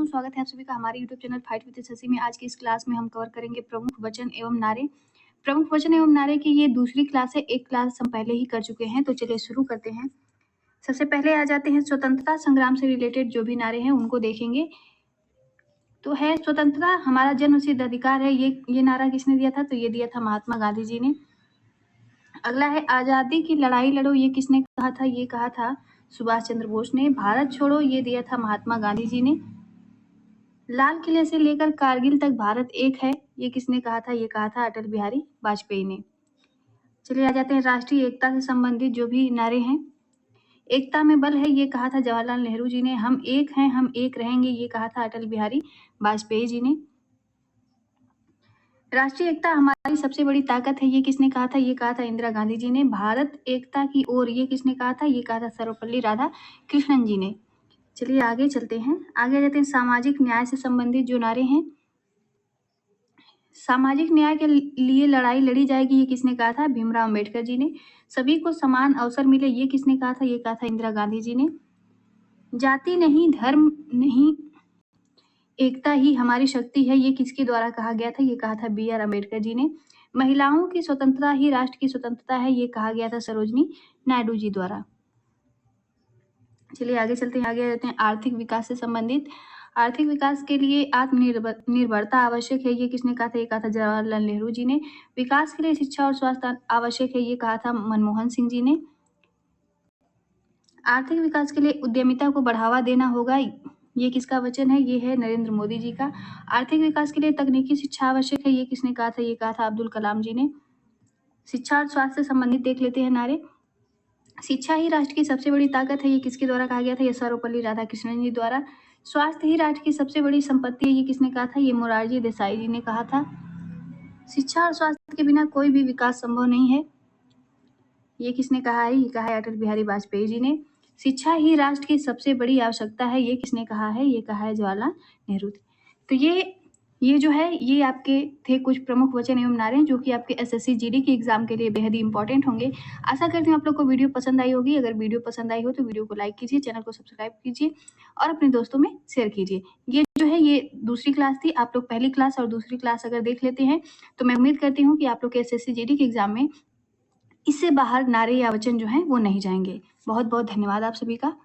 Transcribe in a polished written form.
दोस्तों, स्वागत है आप सभी का हमारे YouTube channel fight with Shashi में। आज की इस क्लास में हम कवर करेंगे प्रमुख वचन एवं नारे। प्रमुख वचन एवं नारे की ये दूसरी क्लास है। एक क्लास हम पहले ही कर चुके हैं, तो चलिए शुरू करते हैं। सबसे पहले आ जाते हैं स्वतंत्रता संग्राम से रिलेटेड जो भी नारे हैं उनको देखेंगे। तो है स्वतंत्रता हमारा जन्म सिद्ध अधिकार है, ये नारा किसने दिया था? तो ये दिया था महात्मा गांधी जी ने। अगला है आजादी की लड़ाई लड़ो, ये किसने कहा था? ये कहा था सुभाष चंद्र बोस ने। भारत छोड़ो, ये दिया था महात्मा गांधी जी ने। लाल किले से लेकर कारगिल तक भारत एक है, ये किसने कहा था? ये कहा था अटल बिहारी वाजपेयी ने। चलिए आ जाते हैं राष्ट्रीय एकता से संबंधित जो भी नारे हैं। एकता में बल है, ये कहा था जवाहरलाल नेहरू जी ने। हम एक हैं, हम एक रहेंगे, ये कहा था अटल बिहारी वाजपेयी जी ने। राष्ट्रीय एकता हमारी सबसे बड़ी ताकत है, ये किसने कहा था? ये कहा था इंदिरा गांधी जी ने। भारत एकता की ओर, ये किसने कहा था? ये कहा था सर्वपल्ली राधाकृष्णन जी ने। चलिए आगे चलते हैं। आगे आ जाते हैं सामाजिक न्याय से संबंधित जो नारे हैं। सामाजिक न्याय के लिए लड़ाई लड़ी जाएगी, ये किसने कहा था? भीमराव अंबेडकर जी ने। सभी को समान अवसर मिले, ये किसने कहा था? ये कहा था इंदिरा गांधी जी ने। जाति नहीं, धर्म नहीं, एकता ही हमारी शक्ति है, ये किसके द्वारा कहा गया था? ये कहा था बी.आर. अम्बेडकर जी ने। महिलाओं की स्वतंत्रता ही राष्ट्र की स्वतंत्रता है, ये कहा गया था सरोजनी नायडू जी द्वारा। चलिए आगे चलते हैं। आगे रहते हैं आर्थिक विकास से संबंधित। आर्थिक विकास के लिए आत्मनिर्भरता आवश्यक है, ये किसने कहा था? ये कहा था जवाहरलाल नेहरू जी ने। विकास के लिए शिक्षा और स्वास्थ्य आवश्यक है, ये कहा था मनमोहन सिंह जी ने। आर्थिक विकास के लिए उद्यमिता को बढ़ावा देना होगा, ये किसका वचन है? ये है नरेंद्र मोदी जी का। आर्थिक विकास के लिए तकनीकी शिक्षा आवश्यक है, ये किसने कहा था? ये कहा था अब्दुल कलाम जी ने। शिक्षा और स्वास्थ्य से संबंधित देख लेते हैं नारे। शिक्षा ही राष्ट्र की सबसे बड़ी ताकत है, ये किसके द्वारा कहा गया था? ये सर्वपल्ली राधाकृष्णन जी द्वारा। स्वास्थ्य ही राष्ट्र की सबसे बड़ी संपत्ति है, ये किसने कहा था? ये मोरारजी देसाई जी ने कहा था। शिक्षा और स्वास्थ्य के बिना कोई भी विकास संभव नहीं है, ये किसने कहा है? ये कहा है अटल बिहारी वाजपेयी जी ने। शिक्षा ही राष्ट्र की सबसे बड़ी आवश्यकता है, ये किसने कहा है? ये कहा है जवाहरलाल नेहरू। तो ये जो है ये आपके थे कुछ प्रमुख वचन एवं नारे जो कि आपके एसएससी जीडी के एग्जाम के लिए बेहद ही इंपॉर्टेंट होंगे। आशा करती हूँ आप लोग को वीडियो पसंद आई होगी। अगर वीडियो पसंद आई हो तो वीडियो को लाइक कीजिए, चैनल को सब्सक्राइब कीजिए और अपने दोस्तों में शेयर कीजिए। ये जो है ये दूसरी क्लास थी। आप लोग पहली क्लास और दूसरी क्लास अगर देख लेते हैं तो मैं उम्मीद करती हूँ कि आप लोग के एसएससी जीडी के एग्जाम में इससे बाहर नारे या वचन जो हैं वो नहीं जाएंगे। बहुत बहुत धन्यवाद आप सभी का।